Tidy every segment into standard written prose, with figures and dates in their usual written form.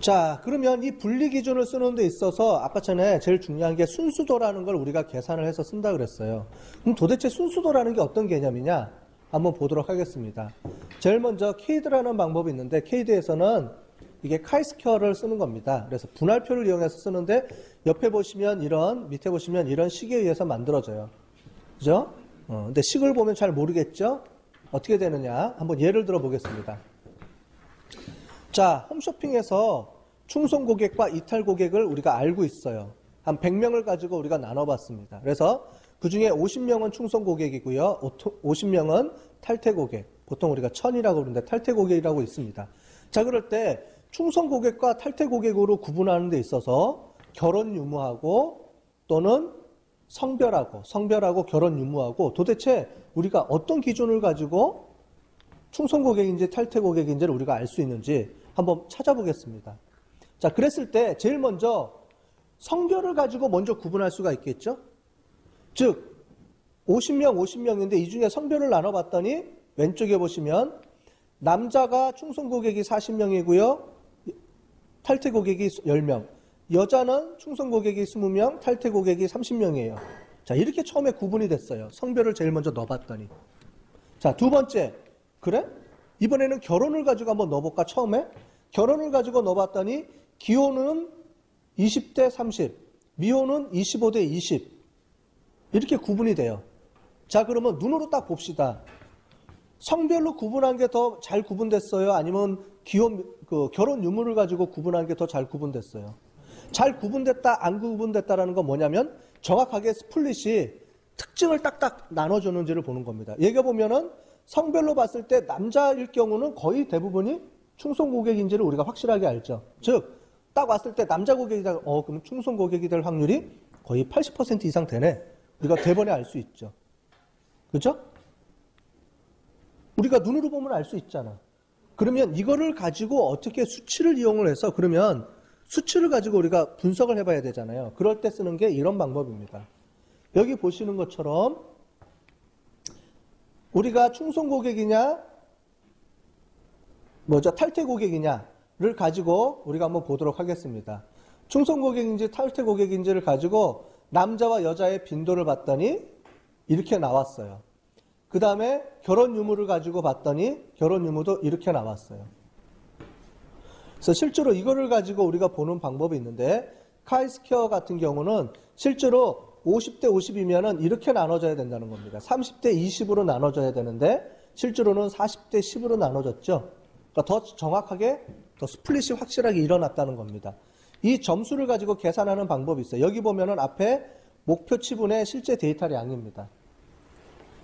자, 그러면 이 분리 기준을 쓰는 데 있어서 아까 전에 제일 중요한 게 순수도라는 걸 우리가 계산을 해서 쓴다 그랬어요. 그럼 도대체 순수도라는 게 어떤 개념이냐? 한번 보도록 하겠습니다. 제일 먼저 케이드라는 방법이 있는데 케이드에서는 이게 카이스퀘어를 쓰는 겁니다. 그래서 분할표를 이용해서 쓰는데 옆에 보시면 밑에 보시면 이런 식에 의해서 만들어져요. 그죠? 근데 식을 보면 잘 모르겠죠? 어떻게 되느냐? 한번 예를 들어 보겠습니다. 자, 홈쇼핑에서 충성 고객과 이탈 고객을 우리가 알고 있어요. 한 100명을 가지고 우리가 나눠봤습니다. 그래서 그 중에 50명은 충성 고객이고요. 50명은 탈퇴 고객. 보통 우리가 1000이라고 그러는데 탈퇴 고객이라고 있습니다. 자, 그럴 때 충성 고객과 탈퇴 고객으로 구분하는 데 있어서 결혼 유무하고 또는 성별하고 결혼 유무하고 도대체 우리가 어떤 기준을 가지고 충성 고객인지 탈퇴 고객인지를 우리가 알 수 있는지 한번 찾아보겠습니다. 자, 그랬을 때 제일 먼저 성별을 가지고 먼저 구분할 수가 있겠죠? 즉 50명인데 이 중에 성별을 나눠봤더니 왼쪽에 보시면 남자가 충성 고객이 40명이고요. 탈퇴 고객이 10명. 여자는 충성 고객이 20명, 탈퇴 고객이 30명이에요. 자, 이렇게 처음에 구분이 됐어요. 성별을 제일 먼저 넣어봤더니. 자, 두 번째. 그래? 이번에는 결혼을 가지고 한번 넣어볼까, 처음에? 결혼을 가지고 넣어봤더니 기혼은 20대 30, 미혼은 25대 20. 이렇게 구분이 돼요. 자, 그러면 눈으로 딱 봅시다. 성별로 구분한 게 더 잘 구분됐어요? 아니면 결혼 유무를 가지고 구분한 게 더 잘 구분됐어요? 잘 구분됐다, 안 구분됐다라는 건 뭐냐면 정확하게 스플릿이 특징을 딱딱 나눠주는지를 보는 겁니다. 얘가 보면은 성별로 봤을 때 남자일 경우는 거의 대부분이 충성 고객인지를 우리가 확실하게 알죠. 즉, 딱 왔을 때 남자 고객이다, 그럼 충성 고객이 될 확률이 거의 80% 이상 되네. 우리가 대번에 알 수 있죠. 그죠? 우리가 눈으로 보면 알 수 있잖아. 그러면 이거를 가지고 어떻게 수치를 이용을 해서 그러면 수치를 가지고 우리가 분석을 해봐야 되잖아요. 그럴 때 쓰는 게 이런 방법입니다. 여기 보시는 것처럼 우리가 충성 고객이냐, 탈퇴 고객이냐를 가지고 우리가 한번 보도록 하겠습니다. 충성 고객인지 탈퇴 고객인지를 가지고 남자와 여자의 빈도를 봤더니 이렇게 나왔어요. 그 다음에 결혼 유무를 가지고 봤더니 결혼 유무도 이렇게 나왔어요. 그래서 실제로 이거를 가지고 우리가 보는 방법이 있는데 카이스퀘어 같은 경우는 실제로 50대 50이면은 이렇게 나눠져야 된다는 겁니다. 30대 20으로 나눠져야 되는데 실제로는 40대 10으로 나눠졌죠. 그러니까 더 정확하게 더 스플릿이 확실하게 일어났다는 겁니다. 이 점수를 가지고 계산하는 방법이 있어요. 여기 보면은 앞에 목표치분의 실제 데이터량입니다.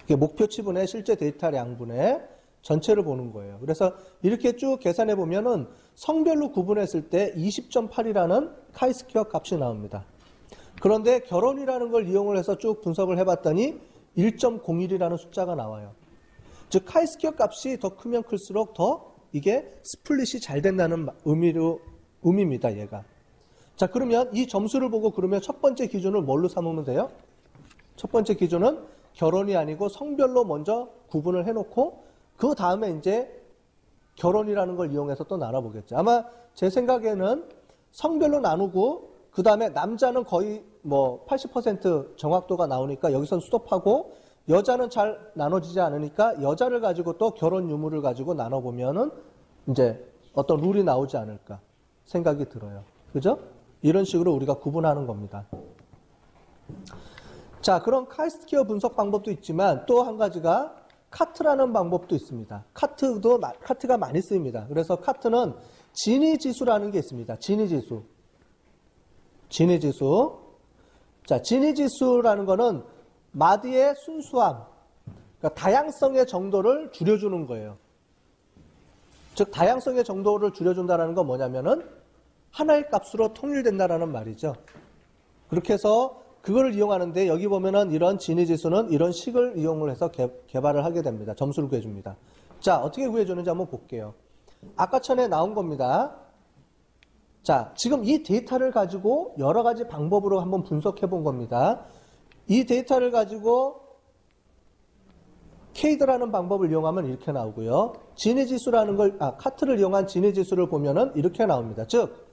이게 목표치분의 실제 데이터량분의 전체를 보는 거예요. 그래서 이렇게 쭉 계산해 보면은 성별로 구분했을 때 20.8이라는 카이스퀘어 값이 나옵니다. 그런데 결혼이라는 걸 이용을 해서 쭉 분석을 해봤더니 1.01이라는 숫자가 나와요. 즉 카이스퀘어 값이 더 크면 클수록 더 이게 스플릿이 잘 된다는 의미입니다. 얘가. 자, 그러면 이 점수를 보고 그러면 첫 번째 기준을 뭘로 삼으면 돼요? 첫 번째 기준은 결혼이 아니고 성별로 먼저 구분을 해놓고 그 다음에 이제 결혼이라는 걸 이용해서 또 나눠보겠죠. 아마 제 생각에는 성별로 나누고 그 다음에 남자는 거의 80% 정확도가 나오니까 여기선 스톱하고 여자는 잘 나눠지지 않으니까 여자를 가지고 또 결혼 유무를 가지고 나눠보면은 이제 어떤 룰이 나오지 않을까 생각이 들어요. 그죠? 이런 식으로 우리가 구분하는 겁니다. 자, 그런 카이스퀘어 분석 방법도 있지만 또 한 가지가 카트라는 방법도 있습니다. 카트가 많이 쓰입니다. 그래서 카트는 지니 지수라는 게 있습니다. 지니 지수. 자, 지니 지수라는 거는 마디의 순수함, 그러니까 다양성의 정도를 줄여주는 거예요. 즉, 다양성의 정도를 줄여준다는 건 뭐냐면은 하나의 값으로 통일된다라는 말이죠. 그렇게 해서 그거를 이용하는데 여기 보면은 이런 지니 지수는 이런 식을 이용을 해서 개발을 하게 됩니다. 점수를 구해줍니다. 자, 어떻게 구해주는지 한번 볼게요. 아까 전에 나온 겁니다. 자, 지금 이 데이터를 가지고 여러 가지 방법으로 한번 분석해 본 겁니다. 이 데이터를 가지고 케이드라는 방법을 이용하면 이렇게 나오고요. 지니 지수라는 카트를 이용한 지니 지수를 보면은 이렇게 나옵니다. 즉,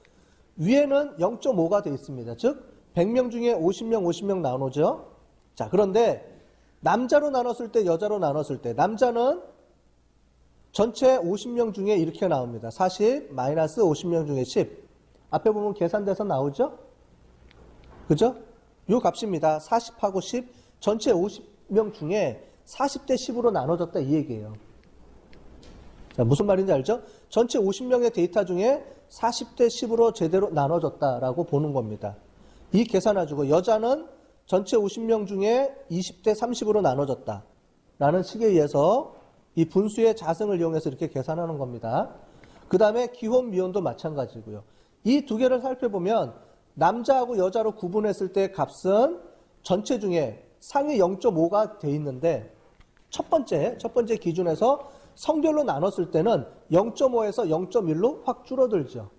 위에는 0.5가 되어 있습니다. 즉 100명 중에 50명 나누죠. 자, 그런데 남자로 나눴을 때, 여자로 나눴을 때, 남자는 전체 50명 중에 이렇게 나옵니다. 40 마이너스 50명 중에 10. 앞에 보면 계산돼서 나오죠? 그죠? 요 값입니다. 40하고 10. 전체 50명 중에 40대 10으로 나눠졌다 이 얘기예요. 자, 무슨 말인지 알죠? 전체 50명의 데이터 중에 40대 10으로 제대로 나눠졌다라고 보는 겁니다. 이 계산해주고 여자는 전체 50명 중에 20대 30으로 나눠졌다 라는 식에 의해서 이 분수의 자승을 이용해서 이렇게 계산하는 겁니다. 그 다음에 기혼, 미혼도 마찬가지고요. 이 두 개를 살펴보면 남자하고 여자로 구분했을 때 값은 전체 중에 상위 0.5가 돼 있는데 첫 번째 기준에서 성별로 나눴을 때는 0.5에서 0.1로 확 줄어들죠.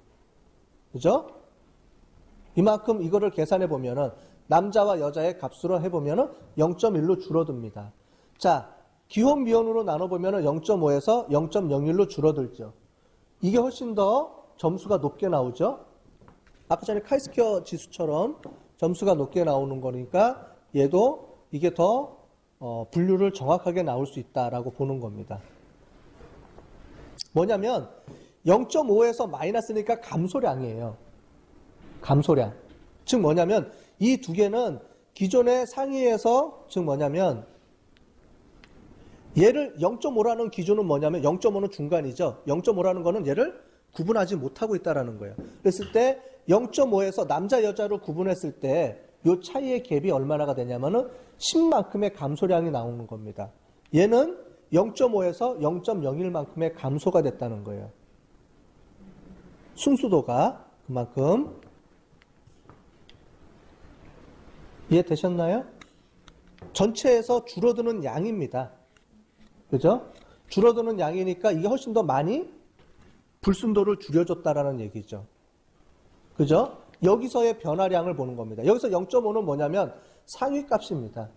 그죠? 이만큼 이거를 계산해 보면은 남자와 여자의 값으로 해보면은 0.1로 줄어듭니다. 자, 기혼, 미혼으로 나눠보면은 0.5에서 0.01로 줄어들죠. 이게 훨씬 더 점수가 높게 나오죠. 아까 전에 카이스퀘어 지수처럼 점수가 높게 나오는 거니까 얘도 이게 더 분류를 정확하게 나올 수 있다라고 보는 겁니다. 뭐냐면 0.5에서 마이너스니까 감소량이에요. 감소량. 즉 뭐냐면 이 두 개는 기존의 상위에서 즉 뭐냐면 얘를 0.5라는 기준은 뭐냐면 0.5는 중간이죠. 0.5라는 거는 얘를 구분하지 못하고 있다라는 거예요. 그랬을 때 0.5에서 남자 여자로 구분했을 때 이 차이의 갭이 얼마나가 되냐면은 10만큼의 감소량이 나오는 겁니다. 얘는 0.5에서 0.01만큼의 감소가 됐다는 거예요. 순수도가 그만큼. 이해되셨나요? 전체에서 줄어드는 양입니다. 그죠? 줄어드는 양이니까 이게 훨씬 더 많이 불순도를 줄여줬다라는 얘기죠. 그죠? 여기서의 변화량을 보는 겁니다. 여기서 0.5는 뭐냐면 상위 값입니다.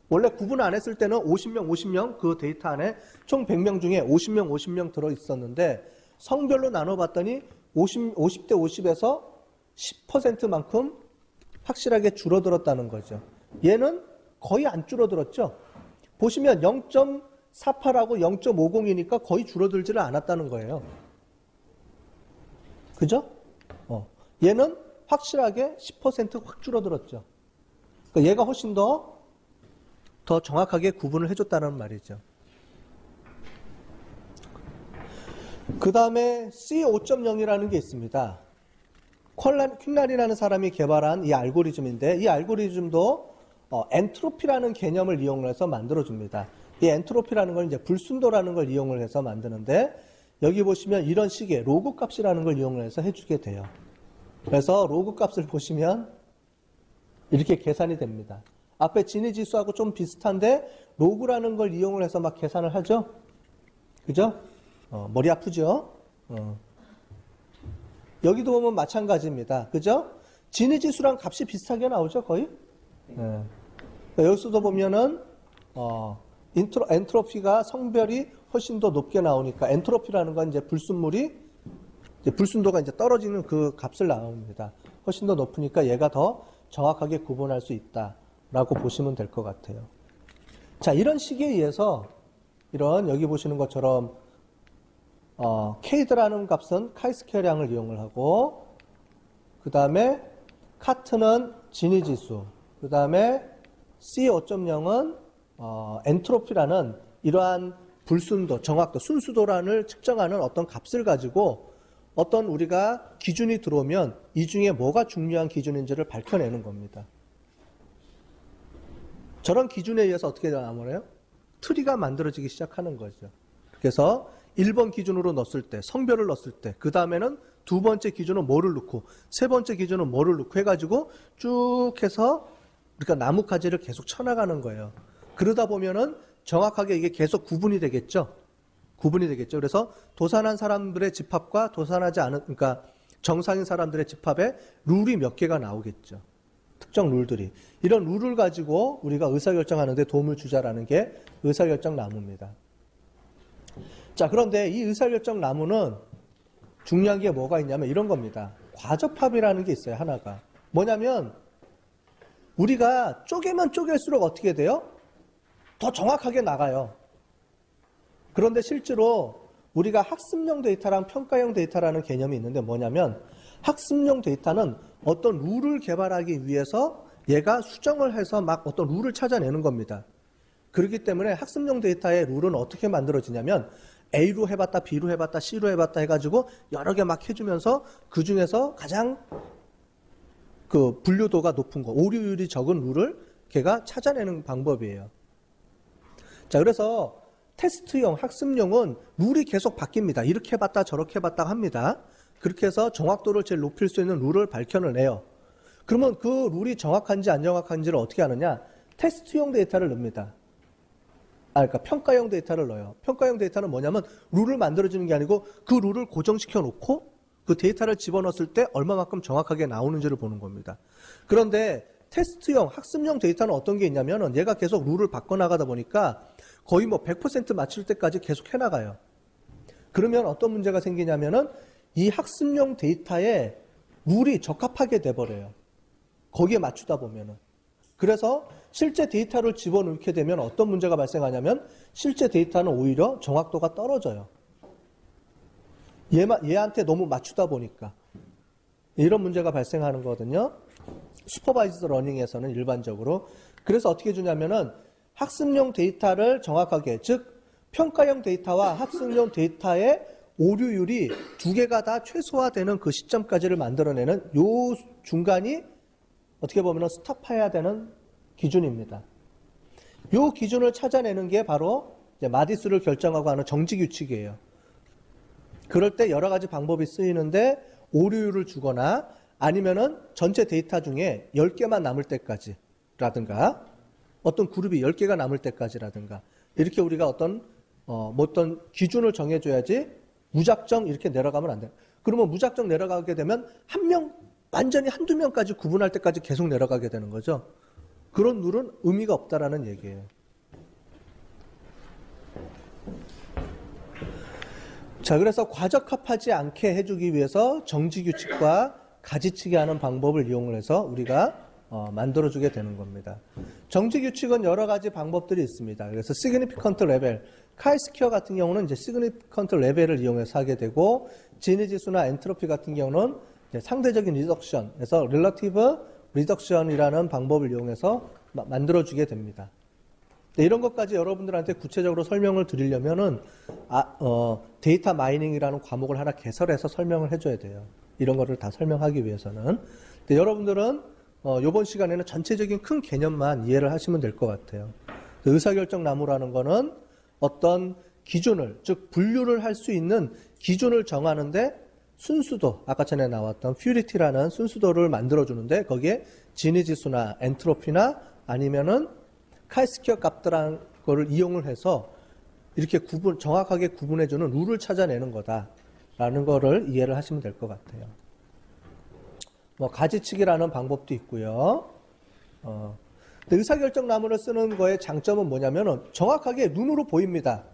원래 구분 안 했을 때는 50명 그 데이터 안에 총 100명 중에 50명 들어 있었는데 성별로 나눠봤더니 50대 50에서 10%만큼 확실하게 줄어들었다는 거죠. 얘는 거의 안 줄어들었죠. 보시면 0.48하고 0.50이니까 거의 줄어들지를 않았다는 거예요. 그죠? 얘는 확실하게 10% 확 줄어들었죠. 그러니까 얘가 훨씬 더 정확하게 구분을 해줬다는 말이죠. 그 다음에 C5.0이라는 게 있습니다. 퀼란이라는 사람이 개발한 이 알고리즘인데 이 알고리즘도 엔트로피라는 개념을 이용해서 만들어줍니다. 이 엔트로피라는 건 이제 불순도라는 걸 이용을 해서 만드는데 여기 보시면 이런 식의 로그 값이라는 걸 이용을 해서 해주게 돼요. 그래서 로그 값을 보시면 이렇게 계산이 됩니다. 앞에 진위 지수하고 좀 비슷한데 로그라는 걸 이용을 해서 막 계산을 하죠. 그죠? 머리 아프죠? 여기도 보면 마찬가지입니다. 그죠? 진위 지수랑 값이 비슷하게 나오죠, 거의? 네. 여기서도 보면은 엔트로피가 성별이 훨씬 더 높게 나오니까 엔트로피라는 건 이제 불순물이 이제 불순도가 이제 떨어지는 그 값을 나옵니다. 훨씬 더 높으니까 얘가 더 정확하게 구분할 수 있다라고 보시면 될 것 같아요. 자, 이런 식에 의해서 이런 여기 보시는 것처럼 K드라는 값은 카이스퀘어량을 이용을 하고 그 다음에 카트는 진위지수 그 다음에 C5.0은 엔트로피라는 이러한 불순도, 정확도, 순수도란을 측정하는 어떤 값을 가지고 어떤 우리가 기준이 들어오면 이 중에 뭐가 중요한 기준인지를 밝혀내는 겁니다. 저런 기준에 의해서 어떻게 나오나요? 트리가 만들어지기 시작하는 거죠. 그래서 1번 기준으로 넣었을 때, 성별을 넣었을 때, 그 다음에는 두 번째 기준은 뭐를 넣고, 세 번째 기준은 뭐를 넣고 해가지고 쭉 해서 우리가 나뭇가지를 계속 쳐나가는 거예요. 그러다 보면은 정확하게 이게 계속 구분이 되겠죠. 구분이 되겠죠. 그래서 도산한 사람들의 집합과 도산하지 않은, 그러니까 정상인 사람들의 집합에 룰이 몇 개가 나오겠죠. 특정 룰들이. 이런 룰을 가지고 우리가 의사결정하는 데 도움을 주자라는 게 의사결정 나무입니다. 자, 그런데 이 의사결정 나무는 중요한 게 뭐가 있냐면 이런 겁니다. 과접합이라는 게 있어요. 하나가. 뭐냐면 우리가 쪼개면 쪼갤수록 어떻게 돼요? 더 정확하게 나가요. 그런데 실제로 우리가 학습용 데이터랑 평가용 데이터라는 개념이 있는데 뭐냐면 학습용 데이터는 어떤 룰을 개발하기 위해서 얘가 수정을 해서 막 어떤 룰을 찾아내는 겁니다. 그렇기 때문에 학습용 데이터의 룰은 어떻게 만들어지냐면 A로 해봤다, B로 해봤다, C로 해봤다 해가지고 여러 개 막 해주면서 그 중에서 가장 그 분류도가 높은 거, 오류율이 적은 룰을 걔가 찾아내는 방법이에요. 자, 그래서 테스트용, 학습용은 룰이 계속 바뀝니다. 이렇게 해봤다, 저렇게 해봤다 합니다. 그렇게 해서 정확도를 제일 높일 수 있는 룰을 밝혀내요. 그러면 그 룰이 정확한지 안 정확한지를 어떻게 하느냐? 테스트용 데이터를 넣습니다. 그러니까 평가용 데이터를 넣어요. 평가용 데이터는 뭐냐면 룰을 만들어주는 게 아니고 그 룰을 고정시켜 놓고 그 데이터를 집어넣었을 때 얼마만큼 정확하게 나오는지를 보는 겁니다. 그런데 테스트용, 학습용 데이터는 어떤 게 있냐면은 얘가 계속 룰을 바꿔나가다 보니까 거의 뭐 100% 맞출 때까지 계속 해나가요. 그러면 어떤 문제가 생기냐면은 이 학습용 데이터에 룰이 적합하게 돼버려요. 거기에 맞추다 보면은. 그래서 실제 데이터를 집어넣게 되면 어떤 문제가 발생하냐면 실제 데이터는 오히려 정확도가 떨어져요. 얘한테 너무 맞추다 보니까. 이런 문제가 발생하는 거거든요. 슈퍼바이즈드 러닝에서는 일반적으로. 그래서 어떻게 주냐면은 학습용 데이터를 정확하게, 즉 평가형 데이터와 학습용 데이터의 오류율이 두 개가 다 최소화되는 그 시점까지를 만들어내는 요 중간이 어떻게 보면 스톱해야 되는 기준입니다. 요 기준을 찾아내는 게 바로 이제 마디수를 결정하고 하는 정지규칙이에요. 그럴 때 여러 가지 방법이 쓰이는데 오류율을 주거나 아니면은 전체 데이터 중에 10개만 남을 때까지라든가 어떤 그룹이 10개가 남을 때까지라든가 이렇게 우리가 어떤 기준을 정해줘야지 무작정 이렇게 내려가면 안 돼요. 그러면 무작정 내려가게 되면 한 명, 완전히 한두 명까지 구분할 때까지 계속 내려가게 되는 거죠. 그런 룰은 의미가 없다라는 얘기예요. 자, 그래서 과적합하지 않게 해주기 위해서 정지규칙과 가지치기 하는 방법을 이용을 해서 우리가 만들어주게 되는 겁니다. 정지규칙은 여러 가지 방법들이 있습니다. 그래서 시그니피컨트 레벨, 카이스퀘어 같은 경우는 이제 시그니피컨트 레벨을 이용해서 하게 되고 지니지수나 엔트로피 같은 경우는 이제 상대적인 리덕션, 그래서 릴러티브 리덕션이라는 방법을 이용해서 만들어주게 됩니다. 이런 것까지 여러분들한테 구체적으로 설명을 드리려면은 데이터 마이닝이라는 과목을 하나 개설해서 설명을 해줘야 돼요. 이런 거를 다 설명하기 위해서는. 근데 여러분들은 이번 시간에는 전체적인 큰 개념만 이해를 하시면 될 것 같아요. 의사결정 나무라는 거는 어떤 기준을, 즉 분류를 할 수 있는 기준을 정하는데 순수도, 아까 전에 나왔던 퓨리티라는 순수도를 만들어주는데 거기에 지니지수나 엔트로피나 아니면은 카이스퀘어 값들한 거를 이용을 해서 이렇게 정확하게 구분해주는 룰을 찾아내는 거다라는 거를 이해를 하시면 될 것 같아요. 뭐 가지치기라는 방법도 있고요. 근데 의사결정 나무를 쓰는 거의 장점은 뭐냐면은 정확하게 눈으로 보입니다.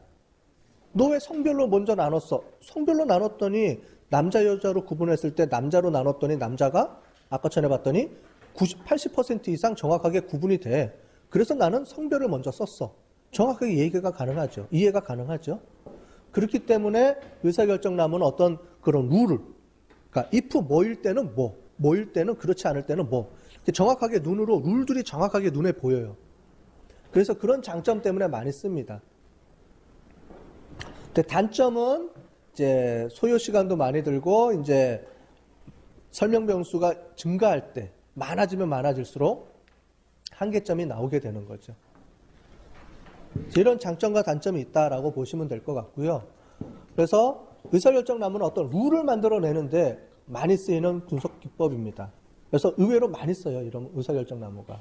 너 왜 성별로 먼저 나눴어? 성별로 나눴더니 남자 여자로 구분했을 때 남자로 나눴더니 남자가 아까 전에 봤더니 80% 이상 정확하게 구분이 돼. 그래서 나는 성별을 먼저 썼어. 정확하게 이해가 가능하죠. 그렇기 때문에 의사결정 나무는 어떤 그런 룰을, 그러니까 if 뭐일 때는 뭐일 때는 그렇지 않을 때는 정확하게 눈으로 룰들이 정확하게 눈에 보여요. 그래서 그런 장점 때문에 많이 씁니다. 근데 단점은 이제 소요 시간도 많이 들고 이제 설명 변수가 증가할 때 많아지면 많아질수록 한계점이 나오게 되는 거죠. 이런 장점과 단점이 있다라고 보시면 될 것 같고요. 그래서 의사결정 나무는 어떤 룰을 만들어내는데 많이 쓰이는 분석 기법입니다. 그래서 의외로 많이 써요, 이런 의사결정 나무가.